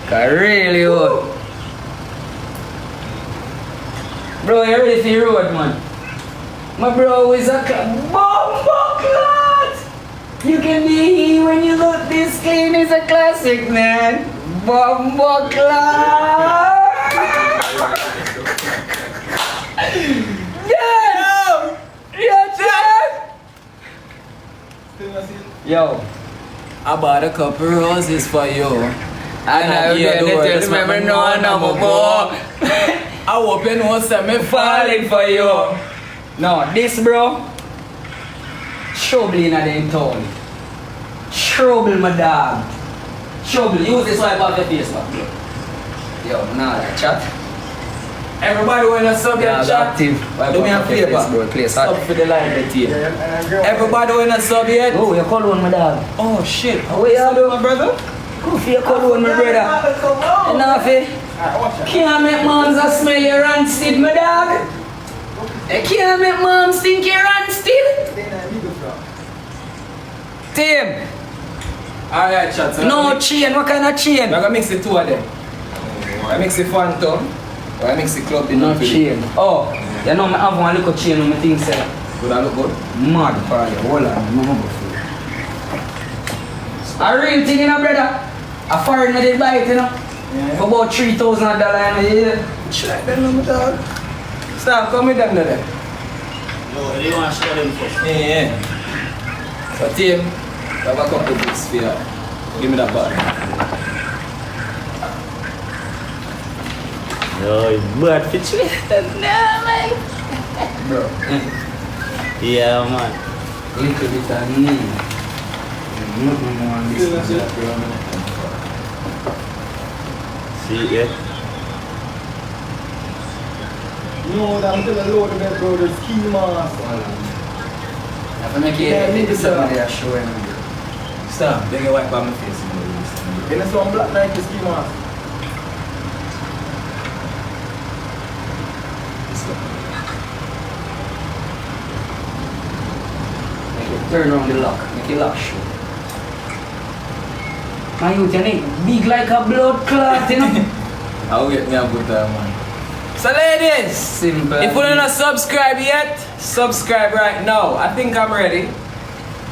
Really good. Bro, you ready for your road, man? My bro is a bomba clot! You can be he when you look this clean, it's a classic, man. Bomba clot! Yeah! Yo, I bought a couple roses for you. and I remember no more. I hope you know that me Falling for you. No, this bro, trouble in the town. Trouble, my dog. Trouble. Use this wipe off your face, man. Yo, nah, that chat. everybody wanna sub your chat. Active. Do me a favor. Sub for the live the team. Everybody wanna sub yet? Oh, you call one, my dog. Oh shit. How are you doing, my brother? Go for your call one, my brother. Enough, eh? Can't make moms a smell your rancid, my dog. You can't make moms think you're rancid. Team. Alright, chat. So No chain, what kind of chain? I'm gonna mix the two of them. I mix the Phantom, or I mix the Club in No chain. Oh, you know I have one little chain on my thing, sir. Would that look good? Mad for you. Hold on, no more for you. A real thing, you know, brother. A foreigner did buy it, you know. Yeah. For about $3,000 a year. Check them on my dog. Stop, come with them there. No, they want to show them first. Yeah. So team, I have a couple of books for you. Give me that bag. No, but fit you. Bro. Yeah, man. Little bit of knee. Nothing more on this one, bro. See it yet? No, I'm still a load of that, bro. The ski mask. If I make it, somebody are showing me. Stop, they can wipe on my face. Then it's one black Nike ski mask. Turn on the lock, make it lock show. My youth, you need big like a blood clot, you know? I'll get me a good time, man. So ladies, Simple. if you don't subscribe yet, subscribe right now. I think I'm ready.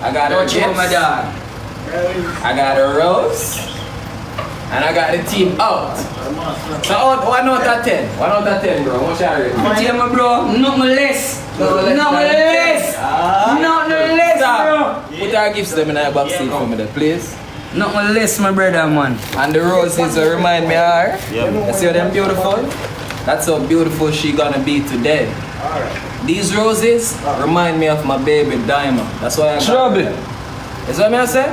I got a Don't you my chips, dog? I got a rose, and I got the team out. So out 1 out of 10. 1 out of 10, bro. What's your rating? Dyema, bro, nothing less. Nothing less. Nothing less, bro. Put our gifts them in our box seat for me there, please. Nothing less, my brother, man. And the roses will remind me of her. Yeah. You see them beautiful? That's how beautiful she gonna be today. These roses remind me of my baby Dyema. That's why I got Trouble. them. That's what I say?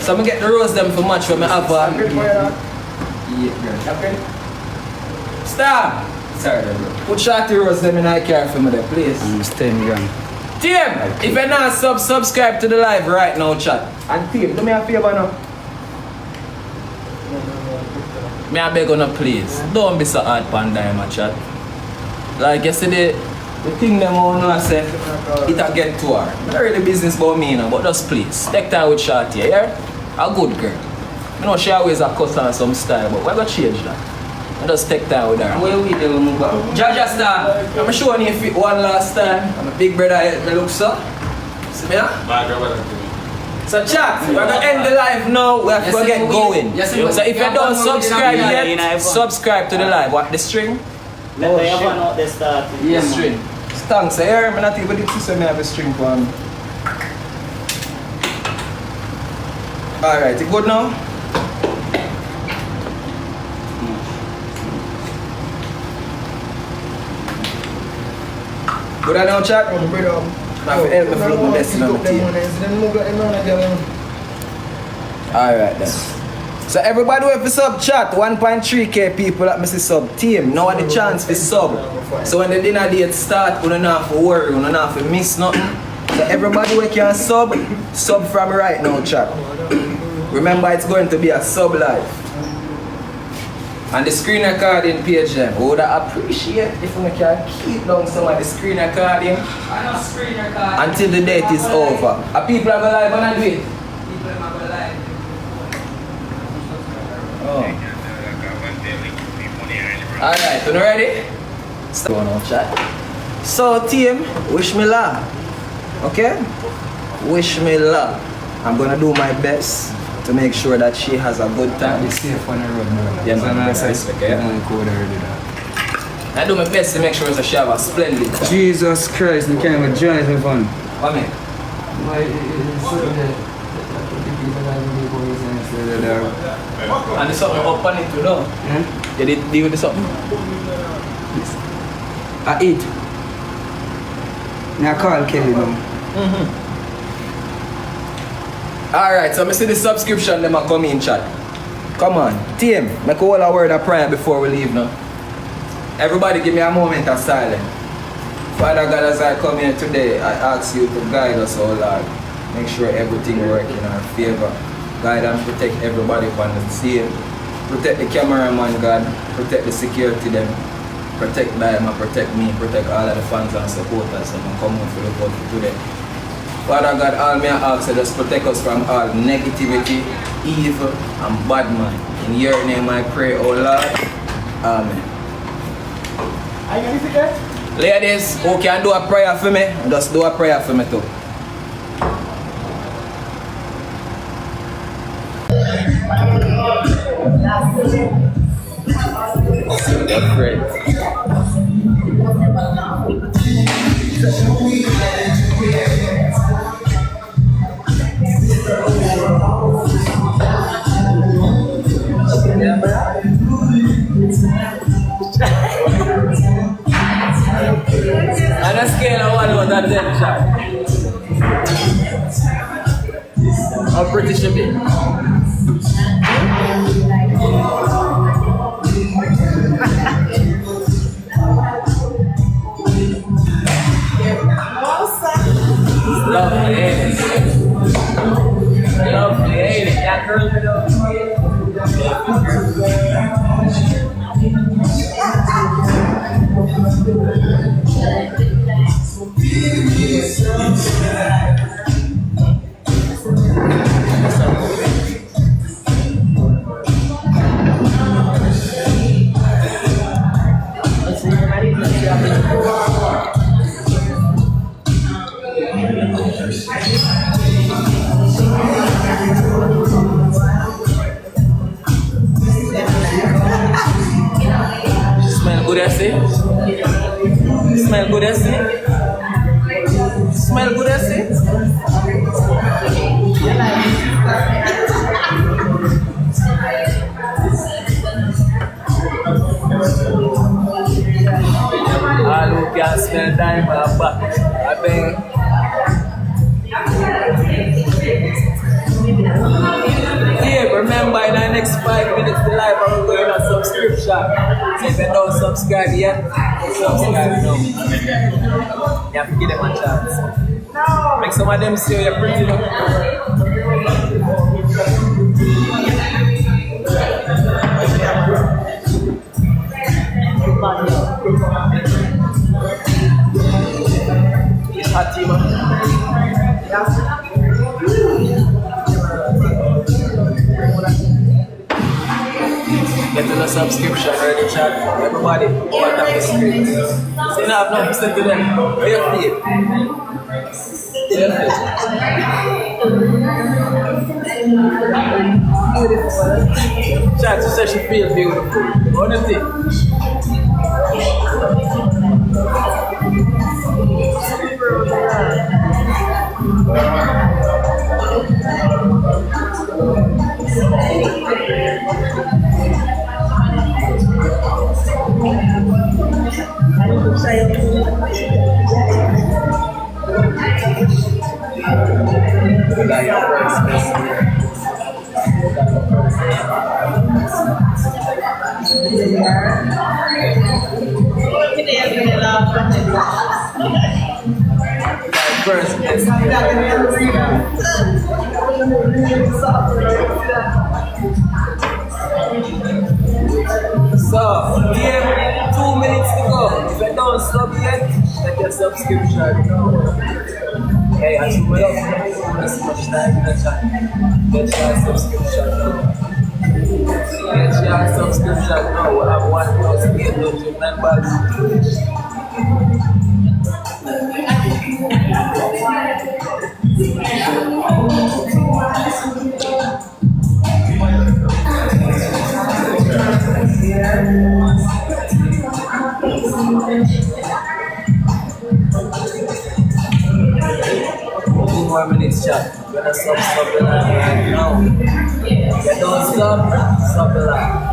So I'm gonna get the rose them for match for me have one. Stop! Sorry, bro. Put shorty rose them in I car for me there, please. It's 10 grand. Team, if you're not subscribe to the live right now, chat. And team, do me a favor now. Me I beg on a please. Don't be so hard pan Dyema, chat. Like yesterday, the thing them all know I said, it a get to her. Not really business about me, but just please. Take time with shorty, yeah? A good girl. You know she always a cuss on some style, but we're gonna change that. I just take time with her. Where we do move back? Jaja star. I'm showing you fit one last time. I'm a big brother help me look so. See me? So chat, we're gonna end the live now. We have to get going. Yes, So if you don't subscribe yet, subscribe to the live. What the string? Let me have one out the start. Yeah, The string. Thanks, here. I'm not even did say me have a string for me. Alright, you good now? Good now, chat? Oh, brother. Now, if you help me float my best in my team. Alright then. So everybody who sub chat, 1.3k people that miss sub team. Now the chance for sub. So when the dinner date start, you don't have to worry, you don't have to miss nothing. So everybody who can sub from right now, chat. Remember it's going to be a sub live. And the screen recording page then, we would appreciate if we can keep down some of the screen recording I know screen record. until the date is over. Are people are going live on that way? People are going live. Oh. Alright, you ready? Start going off chat. So team, wish me luck. Okay? Wish me luck. I'm gonna do my best to make sure that she has a good time. Be safe on the road, man. Yeah, man, That's that's nice. okay. I do my best to make sure that she have a splendid time. Jesus Christ, you can't even join it fun. Come here. And there's something up on it, you know? You did deal with something? I eat. I call Kelly now. Alright, so I see the subscription them a come in chat. Come on, team, make all a word of prayer before we leave now. Everybody give me a moment of silence. Father God, as I come here today, I ask you to guide us, oh Lord. Make sure everything works in our favor. Guide and protect everybody on the scene. Protect the cameraman, God. Protect the security them. Protect Dyema, protect me, protect all of the fans and supporters and come out for the vote for today. Father God, all me ask is just protect us from all negativity, evil, and bad man. In your name I pray, oh Lord. Amen. Are you ready to Ladies, who can do a prayer for me? Just do a prayer for me too. That's great. On a scale of 1 out of 10, shot. How pretty she be? Lovely, ain't it? Lovely, ain't it? That girl with Smell good, I see. Smell good, I see. Smell good, I see. All who can smell Dyema back. I beg. Yeah, remember in the next 5 minutes the live I'm going on subscription. So if you don't subscribe yet, subscribe now. You have to give them a chance. Make some of them see you're pretty now. It's hot team. Get to the subscription ready chat. Everybody, over tap the screen. So you have no listen to them. How you feel? Beautiful. Chat, she said she feels beautiful. What do you think? So, here, 2 minutes to go. If you don't stop yet, get your subscription. Hey, as you will, as much time in the chat. Get your subscription now. Get your subscription. subscription now. We have 1,800 members. Two more minutes, chat. We're gonna stop the line right now. You don't stop the line.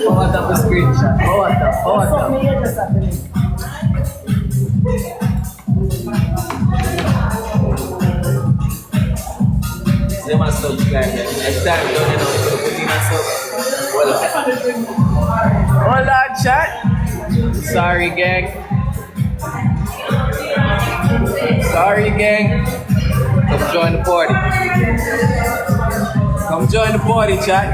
Forward up the screenshot. Forward up. They must subscribe. Next time, don't you know, put in a sub. Hold on, chat. Sorry, gang. Come join the party. Come join the party, chat.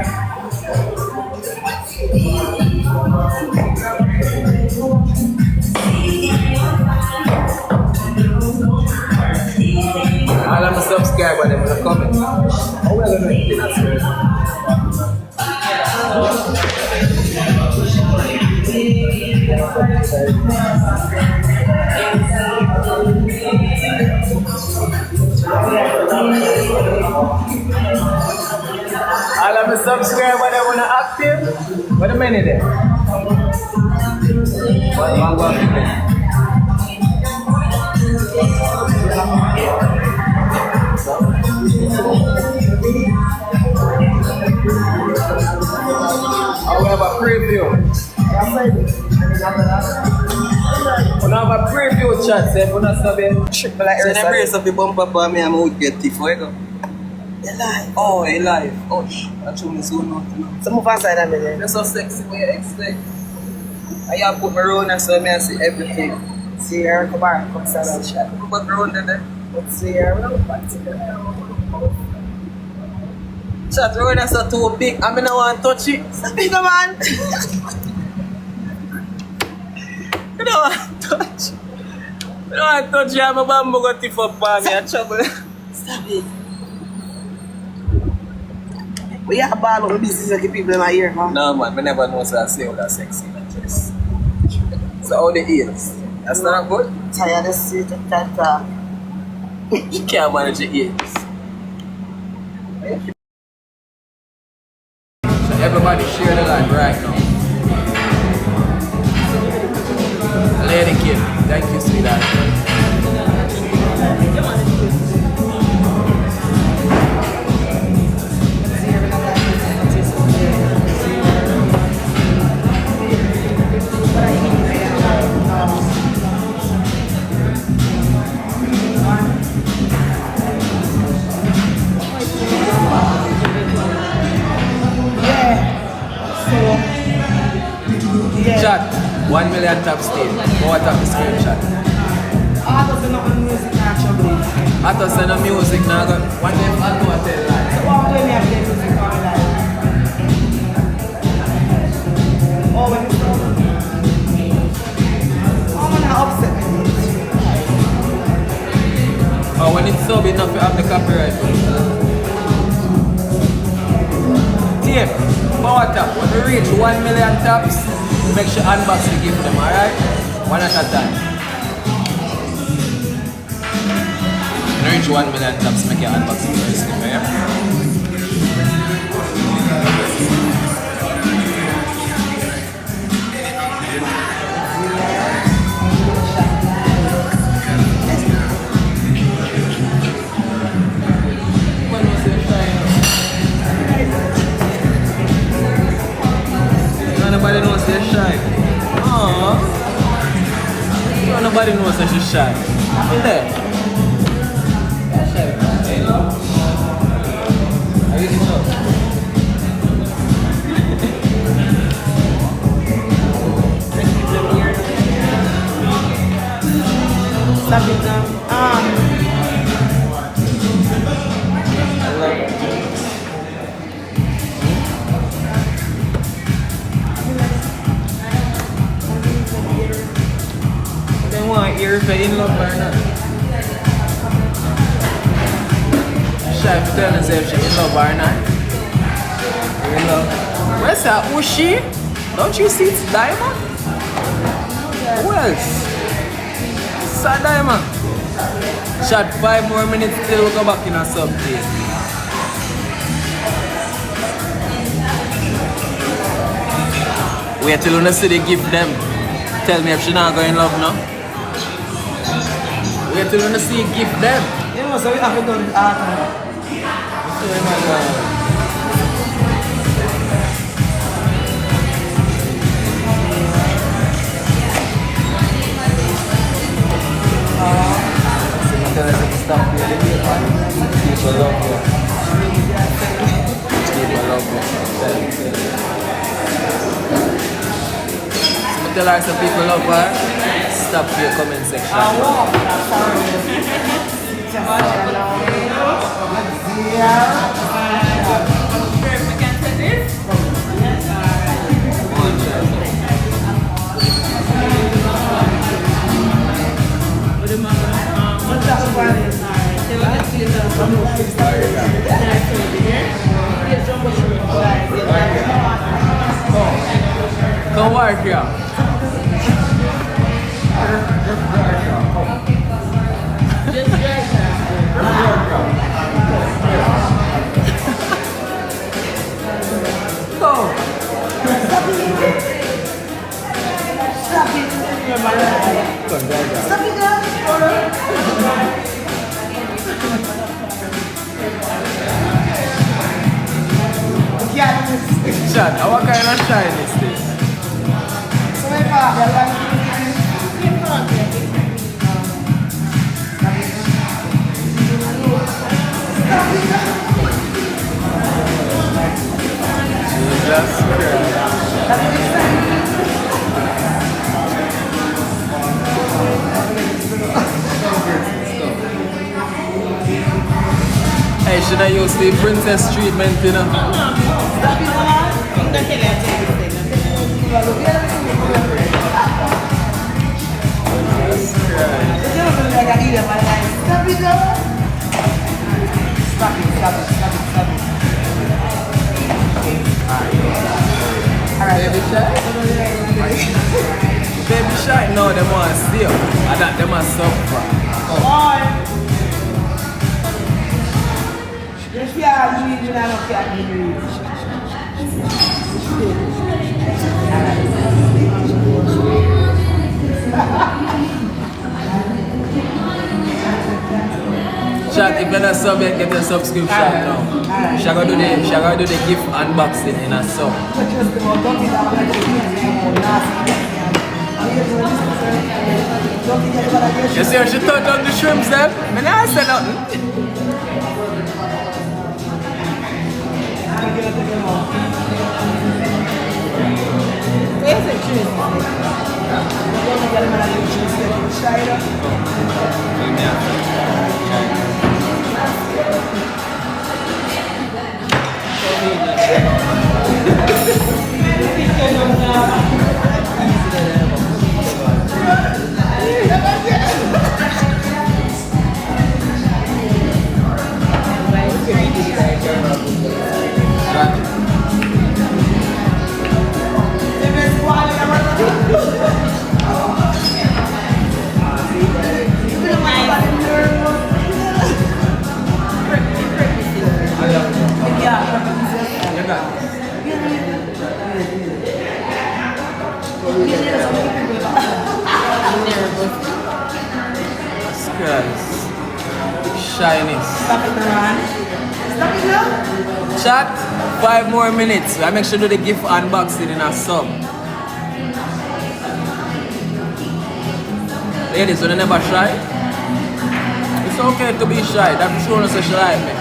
All of my subscribers, them will comment. How well am I doing that, sir? All of my subscribers, they want to active. What a minute there. One minute. We have a preview. We have a preview chat, say, we're not stopping. Triple like earth. Embrace of the bumper for me, I'm out get tea for you. You're live. Oh, you're live. Oh, that's what I'm so not. So move aside a minute. You're so sexy, what you expect? I have put my round and so I see everything. See here, come back, come stand up. Chat. Put my round in there. Let's see here, we're not back together. Chat, round is so too big, I mean I want to touch it. Stop it, man. I don't want to touch it. I don't want to touch it, I'm a bamboo got tip up on me, I'm trouble. Stop it. We have a ball of business like people in my ear, man. No, man, I never know so I say all that sexy in my chest. So how the ears? That's not good? Tired of sweet and that. You can't manage your ears. So everybody share the line right now. Lady Kim, thank you, sweetheart. Chat, 1 million top stage. Go out of the screenshot. I thought send up music actually. I thought send up music now. One day I do a tell live. So what do you have to music on live? Oh, when it's over. I'm gonna upset me. Oh, when it's so enough you have the copyright. Team, power tap. When we reach 1 million taps, make sure unbox the gift them, alright? One at a time. When you reach 1 million taps, make your unbox the first gift, yeah? Everybody knows that she's shy. Yeah. Stop it now. They want ear if they in love or not. Shy to tell us if she in love or not. You in love. Where's that? Who's she? Don't you see it's Dyema? Who else? It's a Dyema. Shot 5 more minutes till we go back in a sub team. Wait till you see the gift them. Tell me if she not going in love now. Wait till you see gift them. You know, so we have to do the art. Stop here. People love you. People love you. So tell her some people love her. Stop your comment section. Come work here. Chad, what kind of shine is this? Jesus Christ. Hey, should I use the princess treatment, you know? Baby shy? Baby shy? No, they want to steal. I thought they must suffer. Chat, if you're not sub yet, get your subscription now. She gonna do the gift unboxing in a sub. You see how she turned on the shrimps then? I never said nothing. Shiny. Stop it, man. Stop it now. Chat, 5 more minutes. I make sure to do the gift unboxing in a sub. Ladies, when you never shy, it's okay to be shy. That shows us she like me.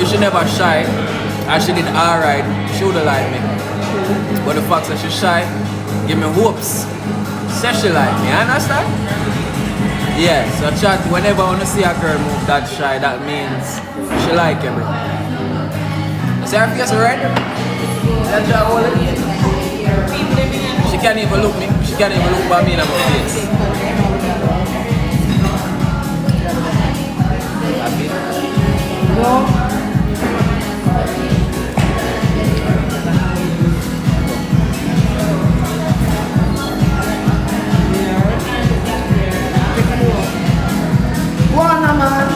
If she never shy, and she did alright, she would have liked me. But the fact that she's shy, give me hopes. Say she like me, understand? Yeah, so chat, whenever I want to see a girl move that shy, that means she like you, bro. See her face red? That's her whole it. She can't even look me. She can't even look at me in my face. Happy? No. Wanna man.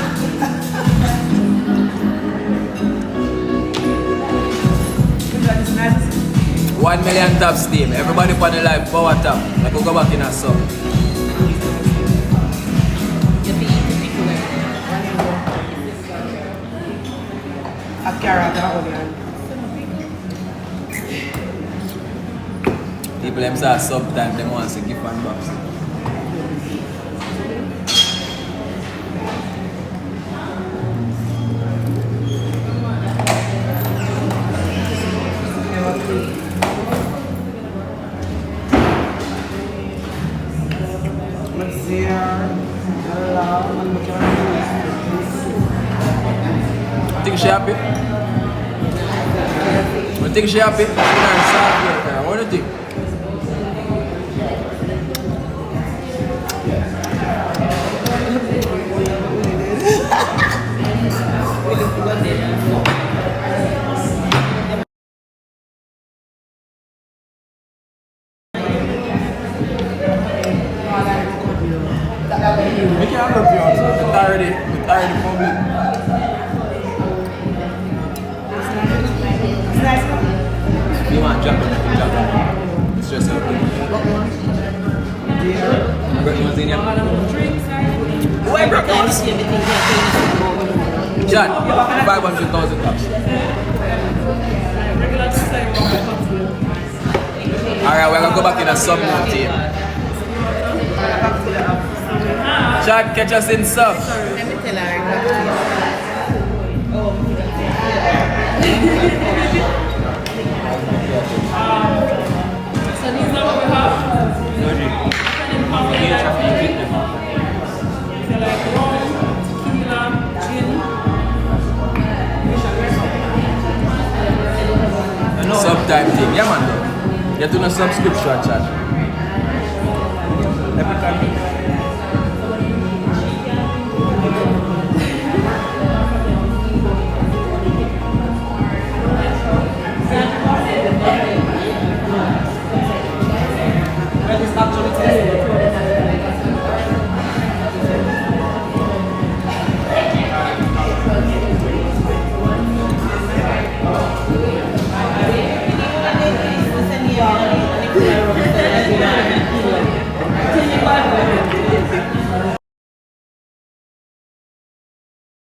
1 million taps team. Everybody on the live power tap. I could go back in a sub. A carrot People them say sub time, them want to give one box. You think she happy? You think she happy? What do you think? We can't help you out. We're tired of public. You want to jump on it, jump on it. It's just a Break ones in here. Why break ones? John, 500,000 cups. Alright, we're gonna go back in a sub mode team. Chad, catch us in sub. Let me tell her. So these are what we have. So like rum, tequila, gin. Sub time thing, yeah man. You have to know subscription, Chad. Every time.